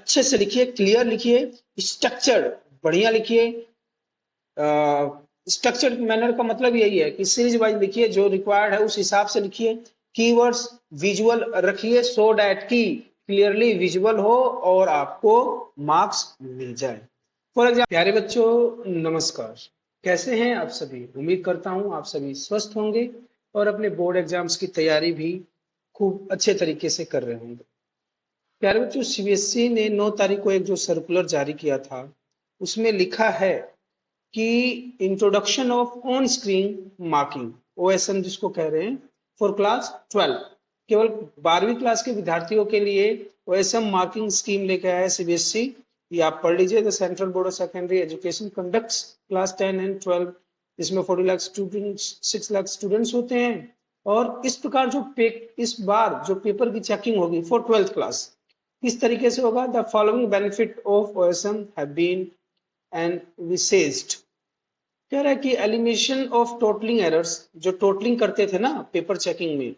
अच्छे से लिखिए, क्लियर लिखिए, स्ट्रक्चर्ड बढ़िया लिखिए। स्ट्रक्चर्ड मैनर का मतलब यही है कि सीरीज वाइज लिखिए, जो रिक्वायर्ड है उस हिसाब से लिखिए। कीवर्ड्स विजुअल रखिए सो डैट की क्लियरली विजुअल हो और आपको मार्क्स मिल जाए। फॉर एग्जाम्पल, प्यारे बच्चों नमस्कार, कैसे हैं आप सभी? उम्मीद करता हूं आप सभी स्वस्थ होंगे और अपने बोर्ड एग्जाम्स की तैयारी भी खूब अच्छे तरीके से कर रहे होंगे। प्यारे बच्चों, सीबीएसई ने 9 तारीख को एक जो सर्कुलर जारी किया था उसमें लिखा है कि introduction of on screen marking, OSM जिसको कह रहे हैं, फॉर क्लास 12, केवल 12वीं क्लास के विद्यार्थियों के लिए ओएसएम मार्किंग स्कीम लेके आया है सीबीएसई। ये आप पढ़ लीजिए। The central board of secondary education conducts class 10 and 12, इसमें 40 लाख स्टूडेंट्स, 6 लाख स्टूडेंट्स होते हैं। और इस प्रकार जो इस बार जो पेपर की चेकिंग होगी फॉर 12th क्लास, किस तरीके से होगा? The following benefit of OSM have been envisaged. कह रहा है कि एलिमिनेशन ऑफ टोटलिंग एरर्स, जो टोटलिंग करते थे ना पेपर चेकिंग में,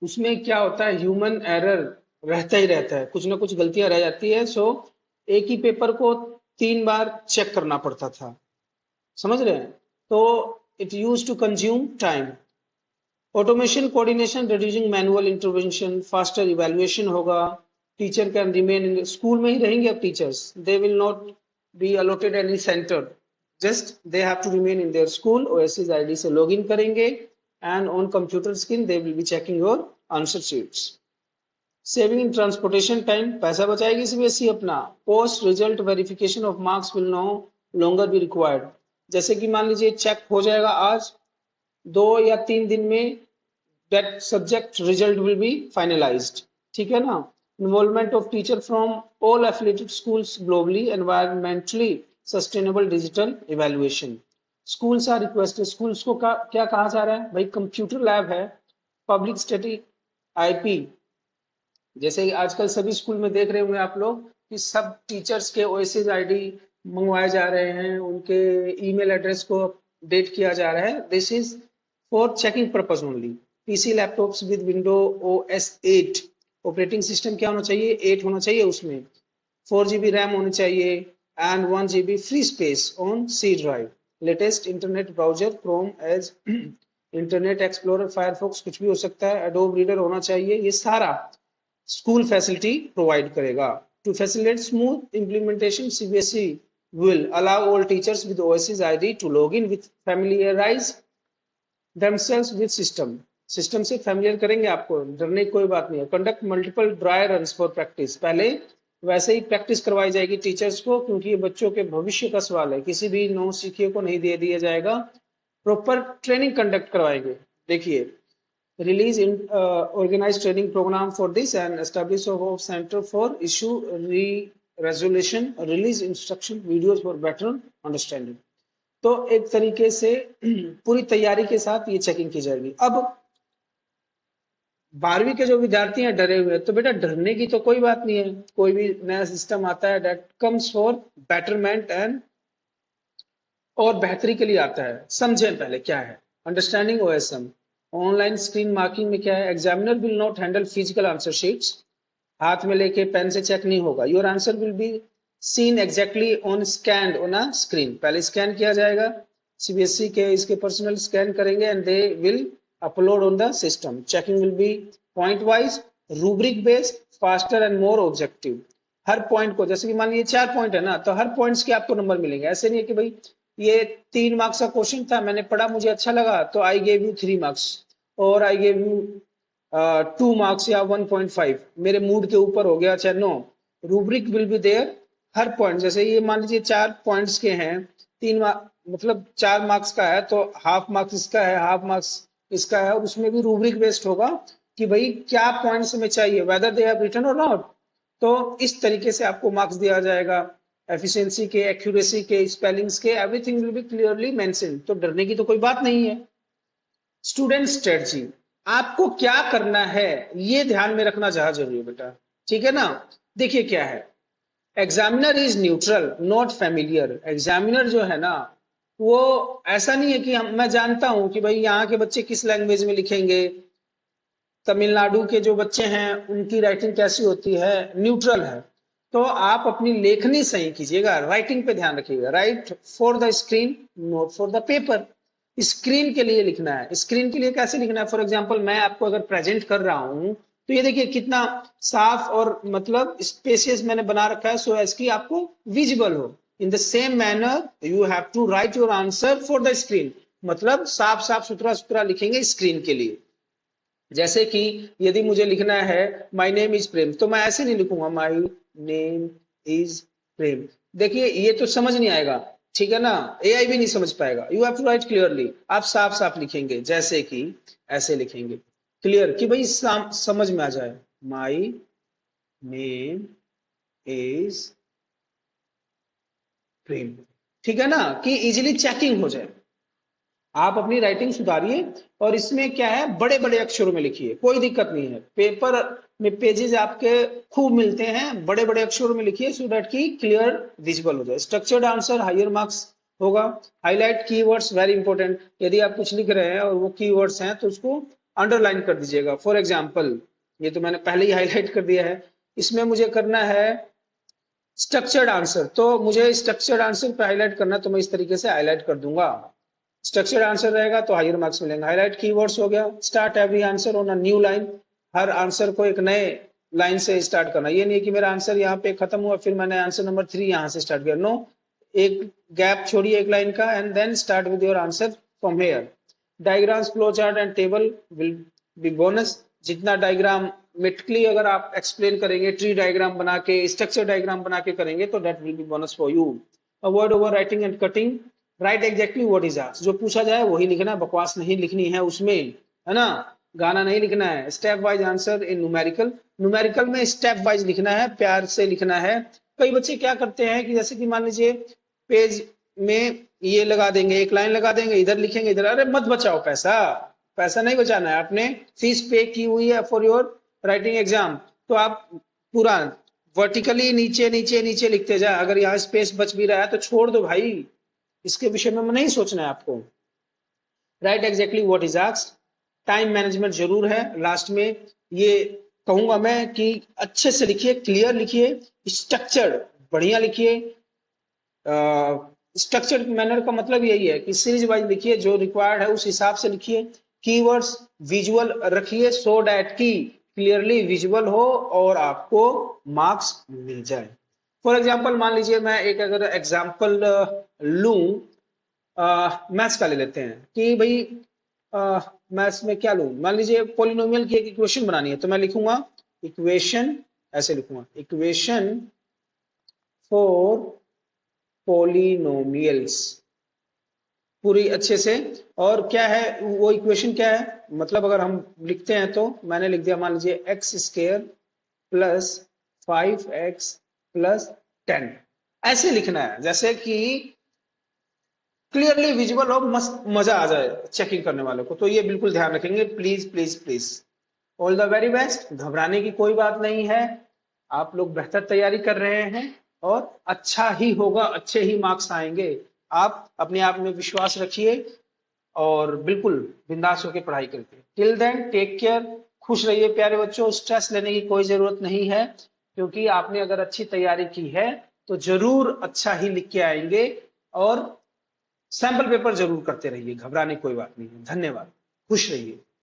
उसमें क्या होता है, ह्यूमन एरर रहता ही रहता है, कुछ ना कुछ गलतियां रह जाती है। सो एक ही पेपर को 3 बार चेक करना पड़ता था, समझ रहे हैं? तो it use to consume time. Automation coordination reducing manual intervention, faster evaluation होगा। Teacher can remain in school में ही रहेंगे अब teachers, they will not be allotted any centre, just they have to remain in their school. OSS ID से login करेंगे and on computer screen they will be checking your answer sheets. Saving in transportation time, पैसा बचाएगी CBSE अपना। Post result verification of marks will no longer be required. जैसे कि मान लीजिए check हो जाएगा आज, 2 या 3 दिन में that subject result will be finalized, ठीक है ना? Involvement of teacher from all affiliated schools globally, environmentally sustainable digital evaluation. Schools are requested, schools को क्या कहा जा रहा है भाई? कंप्यूटर लैब है, पब्लिक स्टैटिक आईपी, जैसे आजकल सभी स्कूल में देख रहे होंगे आप लोग कि सब टीचर्स के ओएसएस आईडी मंगवाए जा रहे हैं, उनके ईमेल एड्रेस को अपडेट किया जा रहा है। This is for checking purpose only. PC laptops with window OS 8, operating system क्या होना चाहिए? 8 होना चाहिए उसमें। 4 GB रैम होनी चाहिए and 1 GB free space on C drive. Latest internet browser Chrome Edge Internet Explorer, Firefox कुछ भी हो सकता है, एडोब रीडर होना चाहिए। ये सारा स्कूल फैसिलिटी प्रोवाइड करेगा। To facilitate smooth implementation, CBSE will allow all teachers with OSS ID to log in with familiarize themselves with system से familiar करेंगे आपको, डरने की कोई बात नहीं है। conduct multiple dry runs for practice, पहले वैसे ही प्रैक्टिस करवाई जाएगी टीचर्स को, क्योंकि ये बच्चों के भविष्य का सवाल है, किसी भी नौ सीखिए को नहीं दे दिया जाएगा। प्रॉपर ट्रेनिंग कंडक्ट करवाएंगे। देखिए, release in organized training program for this and establish of center for issue resolution, release instruction videos for better understanding। तो एक तरीके से पूरी तैयारी के साथ ये चेकिंग की जाएगी। अब 12वीं के जो विद्यार्थी हैं डरे हुए, तो बेटा डरने की तो कोई बात नहीं है। कोई भी नया सिस्टम आता है that comes for betterment and, और बेहतरी के लिए आता है। समझें पहले क्या है understanding OSM. Online screen marking में क्या है? Examiner will not handle physical answer sheets, हाथ में लेके पेन से चेक नहीं होगा। Your answer will be seen exactly on scanned on a screen, पहले स्कैन किया जाएगा, सीबीएसई के इसके पर्सनल स्कैन करेंगे and they will upload on the system. Checking will be point wise, rubric based, faster and more objective. Her point को, जैसे कि मान लीजिए 4 पॉइंट है ना, तो हर पॉइंट्स के आपको नंबर मिलेंगे। ऐसे नहीं है कि भाई ये 3 मार्क्स का क्वेश्चन था, मैंने पढ़ा, मुझे अच्छा लगा तो आई गेव यू 3 मार्क्स और आई गेव यू 2 मार्क्स या 1.5, मेरे मूड के ऊपर हो गया। चाहे no, rubric will be there हर पॉइंट। जैसे ये मान लीजिए 4 पॉइंट्स के हैं, 3 मतलब 4 मार्क्स का है, तो हाफ मार्क्स इसका है, हाफ मार्क्स इसका है, और उसमें भी रूब्रिक बेस्ड होगा कि भाई क्या पॉइंट्स में चाहिए, वेदर दे हैव रिटन और नॉट। तो इस तरीके से आपको मार्क्स दिया जाएगा। एफिशिएंसी के, एक्यूरेसी के, स्पेलिंग्स के, everything will be clearly mention. तो डरने की तो कोई बात नहीं है। स्टूडेंट स्ट्रेटजी, आपको क्या करना है ये ध्यान में रखना ज्यादा जरूरी है बेटा, ठीक है ना? देखिए क्या है, examiner is neutral not familiar. Examiner जो है ना, वो ऐसा नहीं है कि मैं जानता हूं कि भाई यहाँ के बच्चे किस लैंग्वेज में लिखेंगे, तमिलनाडु के जो बच्चे हैं उनकी राइटिंग कैसी होती है, न्यूट्रल है। तो आप अपनी लेखनी सही कीजिएगा, राइटिंग पे ध्यान रखिएगा। Right for the screen, note for the paper. Screen के लिए लिखना है। स्क्रीन के लिए कैसे लिखना है? फॉर एग्जाम्पल मैं आपको अगर प्रेजेंट कर रहा हूं तो ये देखिए कितना साफ और मतलब स्पेसियस मैंने बना रखा है, सो एज कि आपको विजिबल हो। In the same manner you have to write your answer for the screen, मतलब साफ साफ सुथरा सुथरा लिखेंगे स्क्रीन के लिए। जैसे कि यदि मुझे लिखना है माई नेम इज प्रेम, तो मैं ऐसे नहीं लिखूंगा माई नेम इज प्रेम। देखिए ये तो समझ नहीं आएगा, ठीक है ना, एआई भी नहीं समझ पाएगा। You have to write clearly, आप साफ साफ लिखेंगे, जैसे कि ऐसे लिखेंगे क्लियर कि भाई समझ में आ जाए। माई नेम इज प्रेम, ठीक है ना, कि इजीली चेकिंग हो जाए। आप अपनी राइटिंग सुधारिए और इसमें क्या है, बड़े बड़े अक्षरों में लिखिए, कोई दिक्कत नहीं है। पेपर में पेजेस आपके खूब मिलते हैं, बड़े बड़े अक्षरों में लिखिए सो दैट की क्लियर विजिबल हो जाए। स्ट्रक्चर्ड आंसर हायर मार्क्स होगा। Highlight keywords very important. यदि आप कुछ लिख रहे हैं और वो कीवर्ड्स हैं तो उसको अंडरलाइन कर दीजिएगा। फॉर एग्जाम्पल ये तो मैंने पहले ही हाईलाइट कर दिया है, इसमें मुझे करना है स्ट्रक्चर्ड आंसर, तो मुझे स्ट्रक्चर्ड आंसर पे हाईलाइट करना, तो मैं इस तरीके से हाईलाइट कर दूंगा। स्ट्रक्चर्ड आंसर रहेगा तो हायर मार्क्स मिलेंगे। हाईलाइट कीवर्ड्स हो गया। Start every answer on a new line, her answer को एक नए लाइन से स्टार्ट करना। ये नहीं कि मेरा आंसर यहाँ पे खत्म हुआ फिर मैंने आंसर नंबर 3 यहाँ से स्टार्ट किया, नो, एक गैप छोड़िए एक लाइन का and then start with your answer from here. Diagrams, flow chart and table will be bonus. जितना डायग्राम मेटिकली अगर आप एक्सप्लेन करेंगे, ट्री डायग्राम बना के, स्ट्रक्चर डायग्राम बना के करेंगे तो that will be bonus for you. Avoid over writing and cutting. Right exactly what is asked, जो पूछा जाए वही लिखना है, बकवास नहीं लिखनी है उसमें, है ना, गाना नहीं लिखना है। Step wise answer in numerical, numerical में स्टेप वाइज लिखना है, प्यार से लिखना है। कई बच्चे क्या करते हैं कि जैसे कि मान लीजिए पेज में ये लगा देंगे, एक लाइन लगा देंगे, इधर लिखेंगे इधर, अरे मत बचाओ पैसा, पैसा नहीं बचाना है, आपने फीस पे की हुई है फॉर योर राइटिंग एग्जाम, तो आप पूरा वर्टिकली नीचे नीचे नीचे लिखते जाए। अगर यहाँ स्पेस बच भी रहा है तो छोड़ दो भाई, इसके विषय में नहीं सोचना है आपको। Right exactly what is asked. Time management जरूर है। लास्ट में ये कहूंगा मैं कि अच्छे से लिखिए, क्लियर लिखिए, स्ट्रक्चर्ड बढ़िया लिखिए। स्ट्रक्चर्ड मैनर का मतलब यही है कि सीरीज वाइज लिखिए, जो रिक्वायर्ड है उस हिसाब से लिखिए। कीवर्ड्स विजुअल रखिए सो डैट की क्लियरली विजुअल हो और आपको मार्क्स मिल जाए। फॉर एग्जाम्पल मान लीजिए मैं एक अगर एग्जाम्पल लूं, मैथ्स का ले लेते हैं कि भाई मैथ्स में क्या लूं, मान लीजिए पोलिनोमियल की एक इक्वेशन बनानी है, तो मैं लिखूंगा इक्वेशन, ऐसे लिखूंगा इक्वेशन फॉर पोलिनोमियल्स पूरी अच्छे से। और क्या है वो इक्वेशन, क्या है मतलब अगर हम लिखते हैं तो मैंने लिख दिया मान लीजिए x square plus 5x plus 10, ऐसे लिखना है जैसे कि क्लियरली विजिबल हो, मस्त मजा आ जाए चेकिंग करने वालों को। तो ये बिल्कुल ध्यान रखेंगे, please please please. All the very best. घबराने की कोई बात नहीं है, आप लोग बेहतर तैयारी कर रहे हैं और अच्छा ही होगा, अच्छे ही मार्क्स आएंगे। आप अपने आप में विश्वास रखिए और बिल्कुल बिंदास होकर पढ़ाई करके। टिल देन टेक केयर, खुश रहिए प्यारे बच्चों। स्ट्रेस लेने की कोई जरूरत नहीं है, क्योंकि आपने अगर अच्छी तैयारी की है तो जरूर अच्छा ही लिख के आएंगे। और सैंपल पेपर जरूर करते रहिए, घबराने की कोई बात नहीं है। धन्यवाद, खुश रहिए।